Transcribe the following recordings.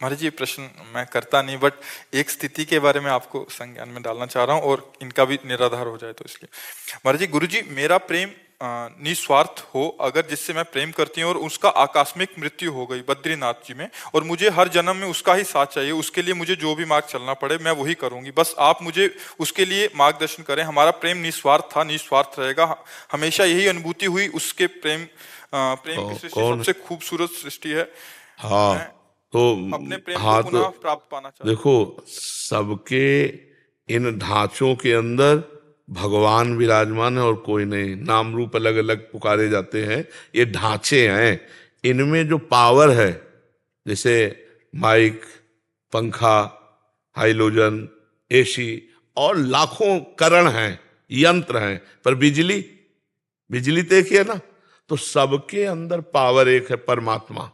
महाराज जी ये प्रश्न मैं करता नहीं, बट एक स्थिति के बारे में आपको संज्ञान में डालना चाह रहा हूँ और इनका भी निराधार हो जाए तो इसलिए। महाराज जी, गुरु जी मेरा प्रेम निस्वार्थ हो अगर जिससे मैं प्रेम करती हूँ और उसका आकस्मिक मृत्यु हो गई बद्रीनाथ जी में, और मुझे हर जन्म में उसका ही साथ चाहिए, उसके लिए मुझे जो भी मार्ग चलना पड़े मैं वही करूंगी, बस आप मुझे उसके लिए मार्गदर्शन करें। हमारा प्रेम निस्वार्थ था, निस्वार्थ रहेगा, हमेशा यही अनुभूति हुई उसके प्रेम। प्रेम की सृष्टि कौन? सबसे खूबसूरत सृष्टि है। हाँ, मैं तो अपने प्रेम को हाँ, तो पुनः प्राप्त पाना चाहता देखो, सबके इन ढांचों के अंदर भगवान विराजमान है और कोई नहीं। नाम रूप अलग अलग पुकारे जाते हैं, ये ढांचे हैं। इनमें जो पावर है, जैसे माइक, पंखा, हाइलोजन, एसी और लाखों करण हैं, यंत्र हैं, पर बिजली, बिजली तो एक ही है ना। तो सबके अंदर पावर एक है, परमात्मा।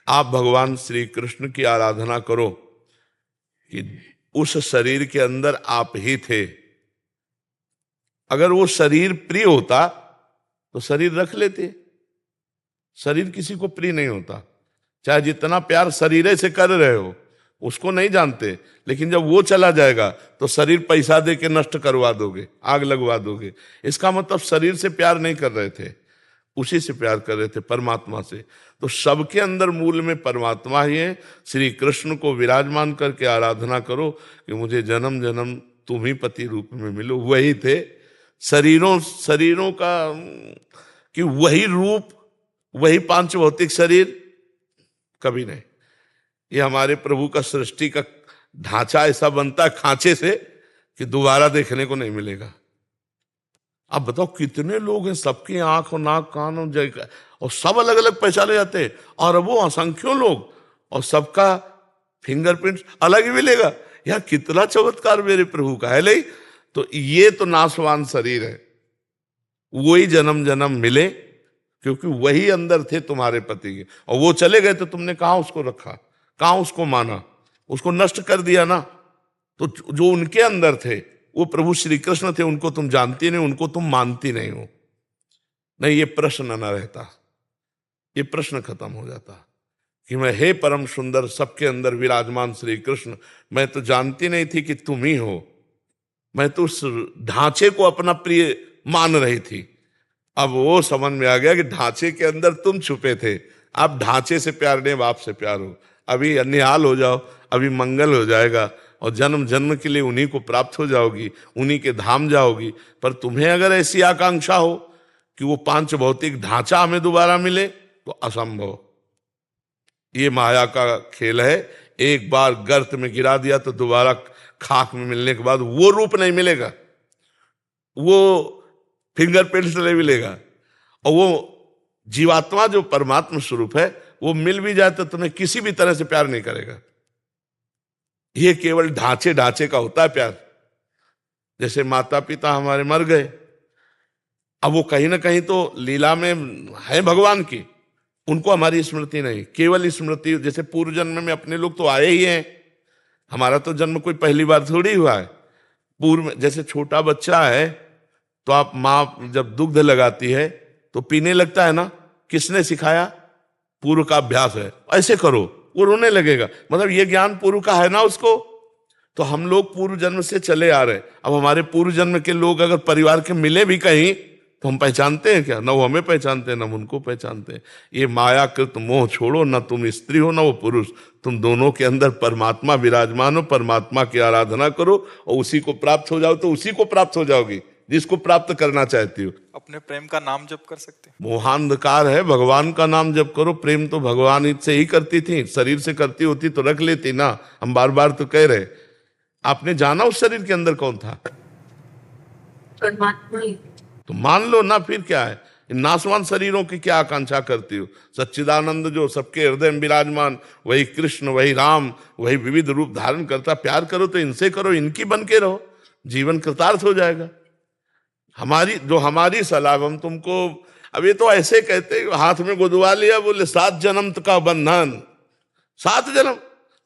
आप भगवान श्री कृष्ण की आराधना करो कि उस शरीर के अंदर आप ही थे। अगर वो शरीर प्रिय होता तो शरीर रख लेते। शरीर किसी को प्रिय नहीं होता, चाहे जितना प्यार शरीर से कर रहे हो, उसको नहीं जानते। लेकिन जब वो चला जाएगा तो शरीर पैसा दे के नष्ट करवा दोगे, आग लगवा दोगे। इसका मतलब शरीर से प्यार नहीं कर रहे थे, उसी से प्यार कर रहे थे, परमात्मा से। तो सबके अंदर मूल में परमात्मा ही है। श्री कृष्ण को विराजमान करके आराधना करो कि मुझे जन्म जन्म तुम ही पति रूप में मिलो। वही थे शरीरों शरीरों का, कि वही रूप, वही पांच भौतिक शरीर कभी नहीं। ये हमारे प्रभु का सृष्टि का ढांचा ऐसा बनता है खांचे से कि दोबारा देखने को नहीं मिलेगा। अब बताओ कितने लोग हैं, सबकी आंख और नाक कान और सब अलग अलग पहचाने जाते हैं, और वो असंख्यों लोग, और सबका फिंगरप्रिंट अलग ही मिलेगा। यार कितना चमत्कार मेरे प्रभु का है। नहीं तो ये तो नाशवान शरीर है, वही जन्म जन्म मिले, क्योंकि वही अंदर थे तुम्हारे पति के, और वो चले गए तो तुमने कहां उसको रखा, कहां उसको माना, उसको नष्ट कर दिया ना। तो जो उनके अंदर थे वो प्रभु श्री कृष्ण थे, उनको तुम जानती नहीं, उनको तुम मानती नहीं हो। नहीं, ये प्रश्न न रहता, ये प्रश्न खत्म हो जाता कि मैं हे परम सुंदर सबके अंदर विराजमान श्री कृष्ण, मैं तो जानती नहीं थी कि तुम ही हो। मैं तो उस ढांचे को अपना प्रिय मान रही थी। अब वो समझ में आ गया कि ढांचे के अंदर तुम छुपे थे। आप ढांचे से प्यार नहीं, बाप से प्यार हो। अभी निहाल हो जाओ, अभी मंगल हो जाएगा, और जन्म जन्म के लिए उन्हीं को प्राप्त हो जाओगी, उन्हीं के धाम जाओगी। पर तुम्हें अगर ऐसी आकांक्षा हो कि वो पांच भौतिक ढांचा हमें दोबारा मिले, तो असंभव। ये माया का खेल है। एक बार गर्त में गिरा दिया तो दोबारा खाक में मिलने के बाद वो रूप नहीं मिलेगा, वो फिंगरप्रिंट नहीं मिलेगा। और वो जीवात्मा जो परमात्मा स्वरूप है, वो मिल भी जाए तो तुम्हें किसी भी तरह से प्यार नहीं करेगा। ये केवल ढांचे ढांचे का होता है प्यार। जैसे माता पिता हमारे मर गए, अब वो कहीं ना कहीं तो लीला में है भगवान की, उनको हमारी स्मृति नहीं, केवल स्मृति। जैसे पूर्व जन्म में अपने लोग तो आए ही हैं, हमारा तो जन्म कोई पहली बार थोड़ी हुआ है। पूर्व में जैसे छोटा बच्चा है तो आप माँ जब दुग्ध लगाती है तो पीने लगता है ना, किसने सिखाया? पूर्व का अभ्यास है, ऐसे करो, वो रोने लगेगा। मतलब ये ज्ञान पूर्व का है ना उसको। तो हम लोग पूर्व जन्म से चले आ रहे। अब हमारे पूर्व जन्म के लोग अगर परिवार के मिले भी कहीं तो हम पहचानते हैं क्या? न वो हमें पहचानते हैं, न उनको पहचानते हैं। ये मायाकृत मोह छोड़ो, न तुम स्त्री हो न वो पुरुष, तुम दोनों के अंदर परमात्मा विराजमान हो। परमात्मा की आराधना करो और उसी को प्राप्त हो जाओ, तो उसी को प्राप्त हो जाओगी जिसको प्राप्त करना चाहती हो। अपने प्रेम का नाम जप कर सकते हैं। मोहांधकार है, भगवान का नाम जप करो। प्रेम तो भगवान से ही करती थी, शरीर से करती होती तो रख लेती ना। हम बार बार तो कह रहे, आपने जाना उस शरीर के अंदर कौन था? परमात्मा ही। तो मान लो ना, फिर क्या है? इन नाशवान शरीरों की क्या आकांक्षा करती हो? सच्चिदानंद जो सबके हृदय में विराजमान, वही कृष्ण, वही राम, वही विविध रूप धारण करता। प्यार करो तो इनसे करो, इनकी बन के रहो, जीवन कृतार्थ हो जाएगा। हमारी सलाह, हम तुमको अब ये तो ऐसे कहते हाथ में गुदवा लिया, बोले 7 जन्म का बंधन। 7 जन्म?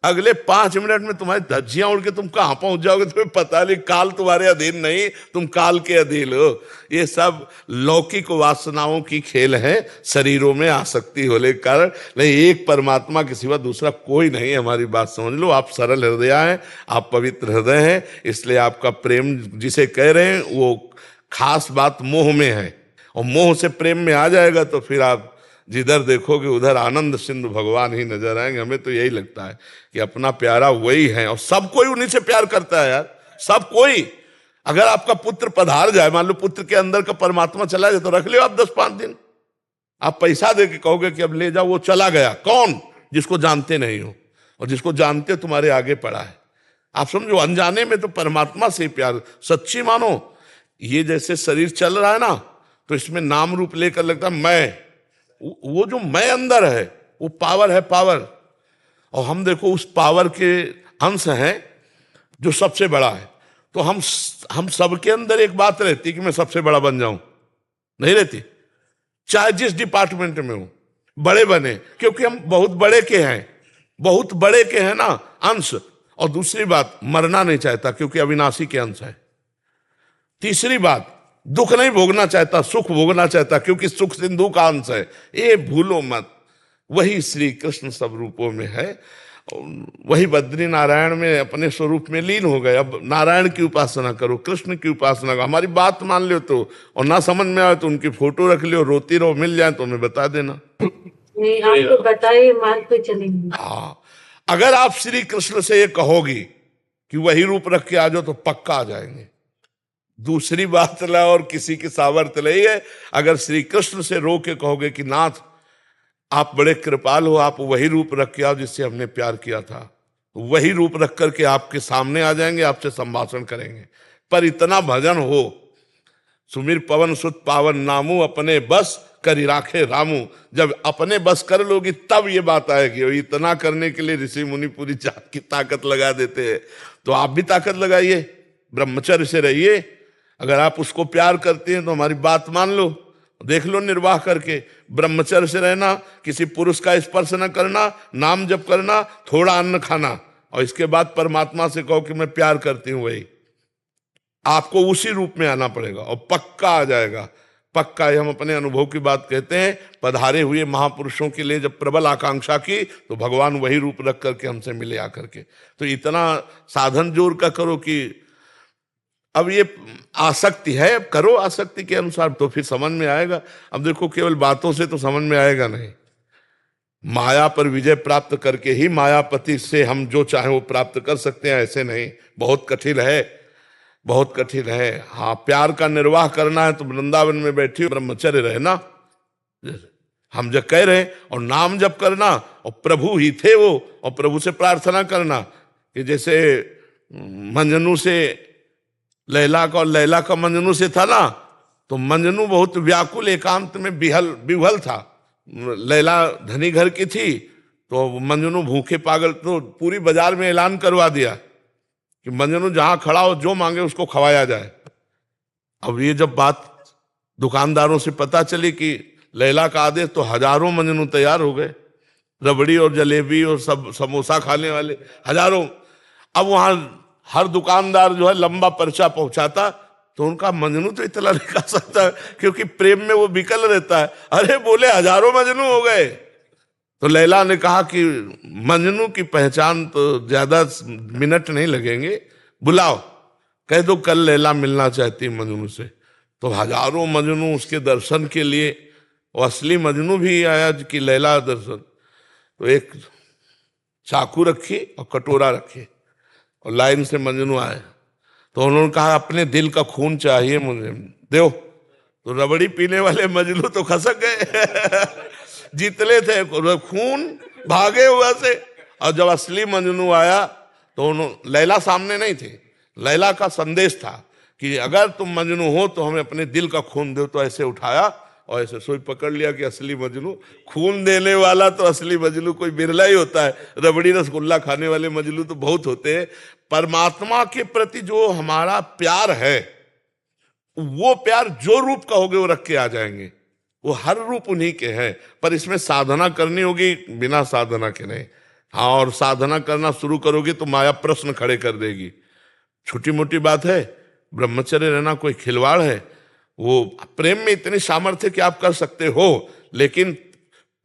अगले 5 मिनट में तुम्हारी धज्जियां उड़ के तुम कहां पहुंच जाओगे तुम्हें पता नहीं। काल तुम्हारे अधीन नहीं, तुम काल के अधीन हो। ये सब लौकिक वासनाओं की खेल है, शरीरों में आसक्ति होने के कारण। नहीं, एक परमात्मा के सिवा दूसरा कोई नहीं है। हमारी बात समझ लो। आप सरल हृदय हैं, आप पवित्र हृदय हैं, इसलिए आपका प्रेम जिसे कह रहे हैं वो खास बात मोह में है। और मोह से प्रेम में आ जाएगा तो फिर आप जिधर देखोगे उधर आनंद सिंधु भगवान ही नजर आएंगे। हमें तो यही लगता है कि अपना प्यारा वही है, और सब कोई उन्हीं से प्यार करता है यार, सब कोई। अगर आपका पुत्र पधार जाए, मान लो पुत्र के अंदर का परमात्मा चला जाए, तो रख लियो आप 10-5 दिन। आप पैसा दे के कहोगे कि अब ले जाओ, वो चला गया। कौन? जिसको जानते नहीं हो, और जिसको जानते तुम्हारे आगे पड़ा है। आप समझो, अनजाने में तो परमात्मा से प्यार सच्ची मानो। ये जैसे शरीर चल रहा है ना, तो इसमें नाम रूप लेकर लगता है मैं, वो जो मैं अंदर है वो पावर है, पावर। और हम देखो उस पावर के अंश हैं जो सबसे बड़ा है। तो हम सबके अंदर एक बात रहती कि मैं सबसे बड़ा बन जाऊं, नहीं रहती। चाहे जिस डिपार्टमेंट में हो बड़े बने, क्योंकि हम बहुत बड़े के हैं, बहुत बड़े के हैं ना अंश। और दूसरी बात, मरना नहीं चाहता क्योंकि अविनाशी के अंश है। तीसरी बात, दुख नहीं भोगना चाहता, सुख भोगना चाहता क्योंकि सुख सिंधु का अंश है। ये भूलो मत, वही श्री कृष्ण सब रूपों में है। वही बद्री नारायण में अपने स्वरूप में लीन हो गए। अब नारायण की उपासना करो, कृष्ण की उपासना करो। हमारी बात मान लो तो, और ना समझ में आए तो उनकी फोटो रख लियो, रोती रहो, मिल जाए तो हमें बता देना। नहीं, आपको बताइए, मार्ग पे चलेंगे। हाँ, अगर आप श्री कृष्ण से ये कहोगी कि वही रूप रख के आ जाओ तो पक्का आ जाएंगे। दूसरी बात ला, और किसी की सामर्थ्य नहीं है। अगर श्री कृष्ण से रो के कहोगे कि नाथ आप बड़े कृपाल हो, आप वही रूप रख के आओ जिससे हमने प्यार किया था, वही रूप रख करके आपके सामने आ जाएंगे, आपसे संभाषण करेंगे। पर इतना भजन हो, सुमिर पवन सुत पावन नामू, अपने बस करी राखे रामू। जब अपने बस कर लोगी तब ये बात आएगी। और इतना करने के लिए ऋषि मुनि पूरी जात की ताकत लगा देते हैं। तो आप भी ताकत लगाइए, ब्रह्मचर्य से रहिए। अगर आप उसको प्यार करते हैं तो हमारी बात मान लो, देख लो निर्वाह करके। ब्रह्मचर्य से रहना, किसी पुरुष का स्पर्श न करना, नाम जप करना, थोड़ा अन्न खाना, और इसके बाद परमात्मा से कहो कि मैं प्यार करती हूं। वही आपको उसी रूप में आना पड़ेगा और पक्का आ जाएगा, पक्का। हम अपने अनुभव की बात कहते हैं। पधारे हुए महापुरुषों के लिए जब प्रबल आकांक्षा की तो भगवान वही रूप रख करके हमसे मिले आकर के। तो इतना साधन जोर का करो कि अब ये आसक्ति है, अब करो आसक्ति के अनुसार, तो फिर समझ में आएगा। अब देखो, केवल बातों से तो समझ में आएगा नहीं। माया पर विजय प्राप्त करके ही मायापति से हम जो चाहे वो प्राप्त कर सकते हैं, ऐसे नहीं। बहुत कठिन है, बहुत कठिन है। हाँ, प्यार का निर्वाह करना है तो वृंदावन में बैठी ब्रह्मचर्य रहना, हम जब कह रहे, और नाम जप करना, और प्रभु ही थे वो, और प्रभु से प्रार्थना करना कि जैसे मंजनू से लैला का, और लैला का मंजनू से था ना, तो मंजनू बहुत व्याकुल एकांत में विह्वल था। लैला धनी घर की थी, तो मंजनू भूखे पागल, तो पूरी बाजार में ऐलान करवा दिया कि मंजनू जहां खड़ा हो जो मांगे उसको खवाया जाए। अब ये जब बात दुकानदारों से पता चली कि लैला का आदेश, तो हजारों मंजनू तैयार हो गए, रबड़ी और जलेबी और सब समोसा खाने वाले हजारों। अब वहां हर दुकानदार जो है लंबा पर्चा पहुंचाता, तो उनका मंजनू तो इतना नहीं खा सकता क्योंकि प्रेम में वो विकल रहता है। अरे बोले हजारों मंजनू हो गए। तो लैला ने कहा कि मंजनू की पहचान तो ज्यादा मिनट नहीं लगेंगे, बुलाओ, कह दो कल लैला मिलना चाहती है मंजनू से। तो हजारों मंजनू उसके दर्शन के लिए, और असली मंजनू भी आया कि लैला दर्शन। तो एक चाकू रखी और कटोरा रखी, और लाइन से मंजनू आए। तो उन्होंने कहा अपने दिल का खून चाहिए मुझे, दो। तो रबड़ी पीने वाले मंजनू तो खसक गए जितने थे खून भागे हुआ से। और जब असली मंजनू आया तो उन्होंने, लैला सामने नहीं थी, लैला का संदेश था कि अगर तुम मजनू हो तो हमें अपने दिल का खून दो। तो ऐसे उठाया और ऐसे सोई पकड़ लिया कि असली मजनू। खून देने वाला तो असली मजनू कोई बिरला ही होता है, रबड़ी रसगुल्ला खाने वाले मजनू तो बहुत होते हैं। परमात्मा के प्रति जो हमारा प्यार है, वो प्यार जो रूप का होगे वो रख के आ जाएंगे। वो हर रूप उन्हीं के हैं, पर इसमें साधना करनी होगी, बिना साधना के नहीं। हाँ, और साधना करना शुरू करोगे तो माया प्रश्न खड़े कर देगी। छोटी मोटी बात है, ब्रह्मचर्य रहना कोई खिलवाड़ है? वो प्रेम में इतनी सामर्थ्य कि आप कर सकते हो, लेकिन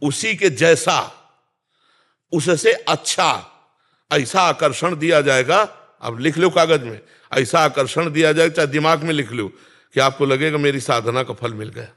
उसी के जैसा, उससे अच्छा ऐसा आकर्षण दिया जाएगा। अब लिख लो कागज में, ऐसा आकर्षण दिया जाएगा, चाहे दिमाग में लिख लो, कि आपको लगेगा मेरी साधना का फल मिल गया।